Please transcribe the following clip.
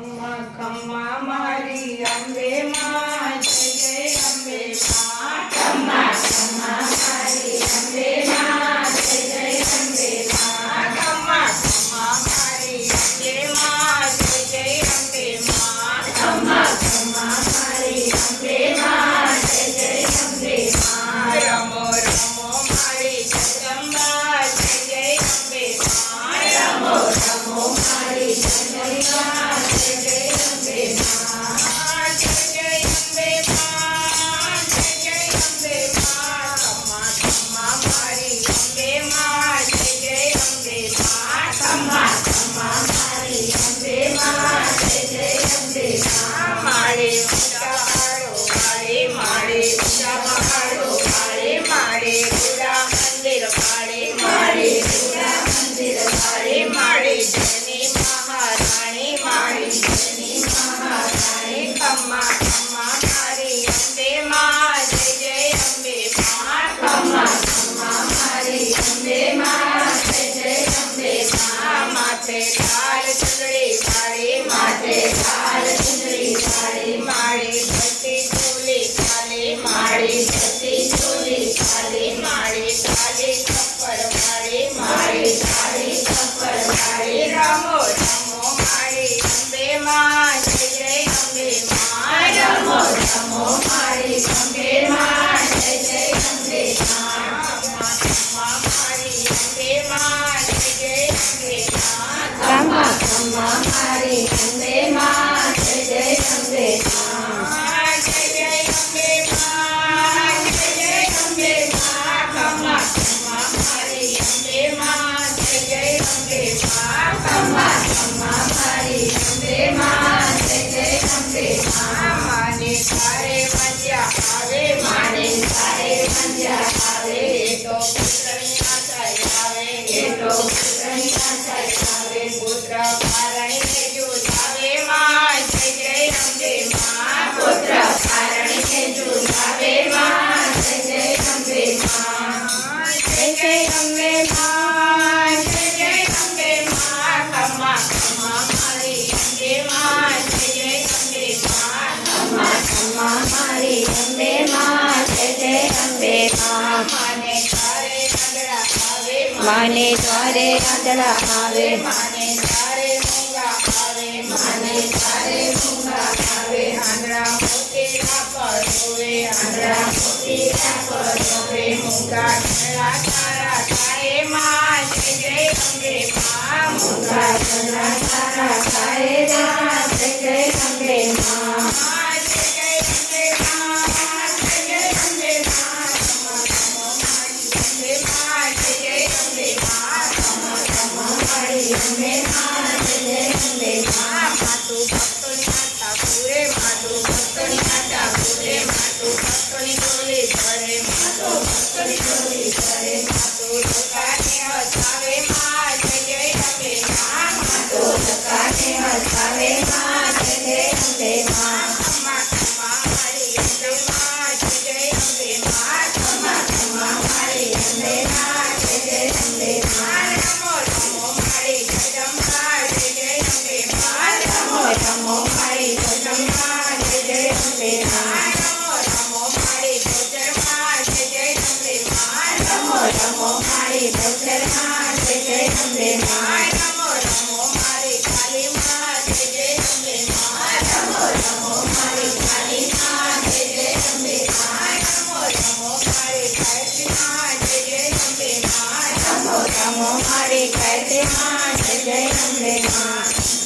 खम्मा खम्मा मारी अम्बे माँ जय जय अम्बे माँ। खम्मा खम्मा मारी अम्बे माँ जय जय अम्बे माँ। खम्मा खम्मा मारी अम्बे माँ जय जय अम्बे माँ। खम्मा खम्मा मारी अम्बे माँ जय जय अम्बे माँ। रमो रमो मारी जगदम्बा जय जय अम्बे माँ। रमो रमो मारी जगदम्बा जय जय अम्बे माँ। जय जय अम्बे माँ जय जय अम्बे माँ। खम्मा खम्मा मारी अम्बे माँ जय जय अम्बे माँ। खम्मा खम्मा मारी अम्बे माँ जय जय अम्बे माँ। मारे ऊंचा पहाड़ो वाले मारे ऊंचा पहाड़ो वाले मारे पूरा मंदिर वाले मारे पूरा मंदिर वाले मारे जनी महारानी मारी जनी महारानी। खम्मा खम्मा मारी अम्बे माँ जय जय अम्बे माँ। खम्मा खम्मा मारी अम्बे माँ जय जय अम्बे माँ। माथे लाल चुनरी वाली माथे लाल चुनरी वाली मारी धरती चोली काली मारी धरती चोली काली मारी काली कप्पर वाली मारी काली कप्पर वाली। रमो रमो मारी अम्बे माँ जय जय अम्बे माँ। रमो रमो मारी अम्बे माँ जय जय अम्बे माँ। खम्मा खम्मा मारी अम्बे माँ जय जय अम्बे माँ। खम्मा खम्मा मारी अम्बे माँ जय जय अम्बे माँ। जय जय अम्बे माँ जय जय अम्बे माँ। खम्मा खम्मा मारी अम्बे माँ जय जय अम्बे माँ। खम्मा खम्मा मारी अम्बे माँ जय जय अम्बे माँ। माने तारे मंजा आवे माने तारे मंजा आवे ये तो पुत्रनी आशाय आवे ये तो पुत्रनी आशाय आवे। पुत्र पारणी के जुलावे माँ जय जय अम्बे माँ। पुत्र पारणी के जुलावे माँ जय जय अम्बे माँ। जय जय अम्बे माँ जय जय अम्बे माँ। खम्मा खम्मा मारी अम्बे माँ जय जय अम्बे माँ। खम्मा खम्मा मारी अम्बे माँ जय जय अम्बे माँ। माने तारे आंधळा आवे माने तारे आंधळा आवे माने तारे मूंगा आवे माने तारे मूंगा आवे। आंधळा मोतीला परोवे आंधळा मोतीला परोवे मूंगा आंधळा तारा तारे माँ जय जय अम्बे माँ। मूंगा आंधळा तारा तारे माँ जय जय अम्बे माँ। जय जय अम्बे माँ जय जय अम्बे माँ। खम्मा खम्मा मारी अम्बे माँ जय जय अम्बे माँ। खम्मा खम्मा मारी अम्बे माँ जय जय अम्बे माँ। मातु भक्तोनी माता पूरे मातु भक्तोनी माता पूरे मातु भक्तोनी डोली भरे मातु भक्तोनी डोली भरे मातु लोकाने हसावे माँ जय जय अम्बे माँ। मातु लोकाने हसावे माँ जय जय अम्बे माँ। खम्मा खम्मा मारी अम्बे माँ जय जय अम्बे माँ। खम्मा खम्मा मारी अम्बे माँ जय जय अम्बे माँ। रमो रमो मारी जगदम्बा जय जय अम्बे माँ। रमो रमो मारी जगदम्बा जय जय अम्बे माँ। रमो रमो मारी गोचर माँ जय जय अम्बे माँ। रमो रमो मारी गोचर माँ जय जय अम्बे माँ। रमो रमो मारी काली माँ जय जय अम्बे माँ। रमो रमो मारी काली माँ जय जय अम्बे माँ। रमो रमो मारी गायत्री माँ जय जय अम्बे माँ। रमो रमो मारी गायत्री माँ जय जय अम्बे माँ।